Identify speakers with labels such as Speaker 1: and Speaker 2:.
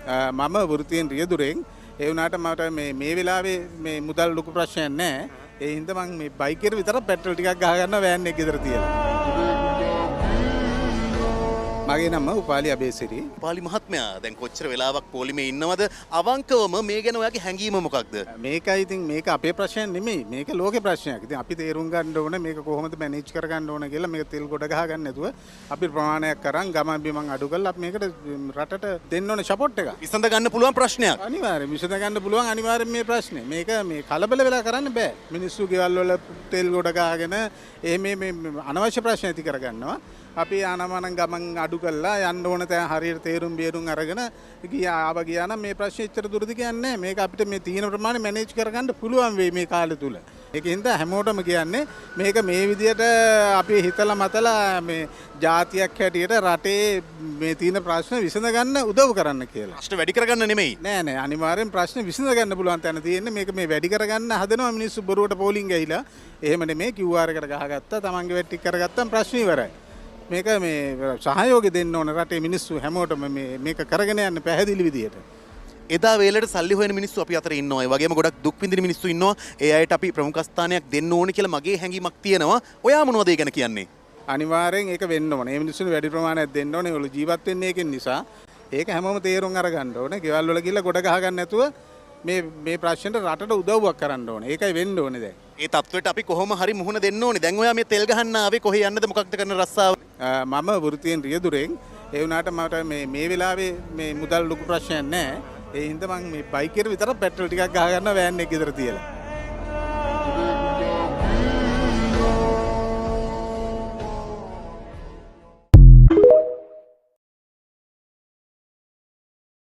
Speaker 1: මම වෘත්තියෙන් රියදුරෙන් ඒ වුණාට මට මේ වෙලාවේ මේ මුදල් ලොකු ප්‍රශ්නයක් නැහැ. ඒ හින්දා මම මේ බයික් එකට විතර පෙට්‍රල් ටිකක් ගහ ගන්නවා වෑන් එක ගෙදර තියලා. මගේ නම උපාලි අබේසිරි.
Speaker 2: උපාලි මහත්මයා දැන් කොච්චර වෙලාවක් පොලිමේ ඉන්නවද? අවංකවම මේ ගැන ඔයාගේ හැඟීම මොකක්ද?
Speaker 1: මේකයි ඉතින් මේක අපේ ප්‍රශ්නයක් නෙමෙයි. මේක ලෝකේ ප්‍රශ්නයක්. ඉතින් අපි තේරුම් ගන්න ඕනේ මේක කොහොමද මැනේජ් කරගන්න ඕන කියලා. මේක තෙල් ගොඩ ගහ ගන්න නැතුව අපි ප්‍රමාණයක් කරන් ගමන් බිමන් අඩු කරලා අපි මේකට රටට දෙන්න ඕනේ සපෝට් එක.
Speaker 2: විසඳ ගන්න පුළුවන් ප්‍රශ්නයක්.
Speaker 1: අනිවාර්යයෙන් විසඳ ගන්න පුළුවන් අනිවාර්යයෙන් මේ ප්‍රශ්නේ. මේක මේ කලබල වෙලා කරන්න බෑ. මිනිස්සු ගෙවල් වල තෙල් ගොඩ ගහගෙන මේ අනවශ්‍ය ප්‍රශ්න ඇති කරගන්නවා. අපි ආනමන ගමන් අඩු කරලා යන්න ඕන තැන හරියට තේරුම් බේරුම් අරගෙන ගියා නම් මේ ප්‍රශ්නේ ඉච්චර දුරදි කියන්නේ නැහැ. මේක අපිට මේ තීන ප්‍රමාණය මැනේජ් කරගන්න පුළුවන් වෙයි මේ කාලය තුල. ඒකින්ද හැමෝටම කියන්නේ මේක මේ විදියට අපි හිතලා මතලා මේ ජාතියක් හැටියට රටේ මේ තීන ප්‍රශ්න විසඳ ගන්න උදව් කරන්න කියලා.
Speaker 2: ප්‍රශ්න වැඩි කරගන්න නෙමෙයි.
Speaker 1: නෑ අනිවාර්යෙන් ප්‍රශ්න විසඳ ගන්න පුළුවන් තැන තියෙන්නේ. මේක මේ වැඩි කරගන්න හදනවා මිනිස්සු බොරුවට පෝලිං ගිහිලා. එහෙම නෙමෙයි QR එකට ගහගත්තා තමන්ගේ වැට් ටික කරගත්තම ප්‍රශ්න ඉවරයි. මේක මේ සහයෝගය දෙන්න ඕන රටේ මිනිස්සු හැමෝටම මේක කරගෙන යන්න පැහැදිලි විදියට.
Speaker 2: එදා වේලට සල්ලි හොයන මිනිස්සු අපි අතර ඉන්නවා. ඒ වගේම ගොඩක් දුක් විඳින මිනිස්සු ඉන්නවා. ඒ අයට අපි ප්‍රමුඛ ස්ථානයක් දෙන්න ඕනේ කියලා මගේ හැඟීමක් තියෙනවා. ඔයා මොනවද ඒ ගැන කියන්නේ?
Speaker 1: අනිවාර්යෙන් ඒක වෙන්න ඕනේ. මේ මිනිස්සුන්ට වැඩි ප්‍රමාණයක් දෙන්න ඕනේ. ඒගොල්ලෝ ජීවත් වෙන්නේ ඒකෙන් නිසා. ඒක හැමෝම තේරුම් අරගන්න ඕනේ. ගෙවල් වල ගිහලා ගොඩ ගහ ගන්න නැතුව මේ ප්‍රශ්නෙට රටට උදව්වක් කරන්න ඕනේ. ඒකයි වෙන්න ඕනේ දැන්.
Speaker 2: ඒ තත්ත්වයට අපි කොහොම හරි මුහුණ දෙන්න ඕනේ. දැන් ඔයා මේ තෙල් ගහන්න ආවේ කොහේ යන්නද මොකක්ද කරන රස්සාව?
Speaker 1: මම වෘත්තියෙන් රියදුරෙන්. ඒ වුණාට මට මේ වෙලාවේ මේ මුදල් ලොකු ප්‍රශ්නයක් නැහැ. ඒ හින්දා මම මේ බයික් එකට විතර පෙට්‍රල් ටිකක් ගහ ගන්නවා වෑන් එක ගෙදර තියලා.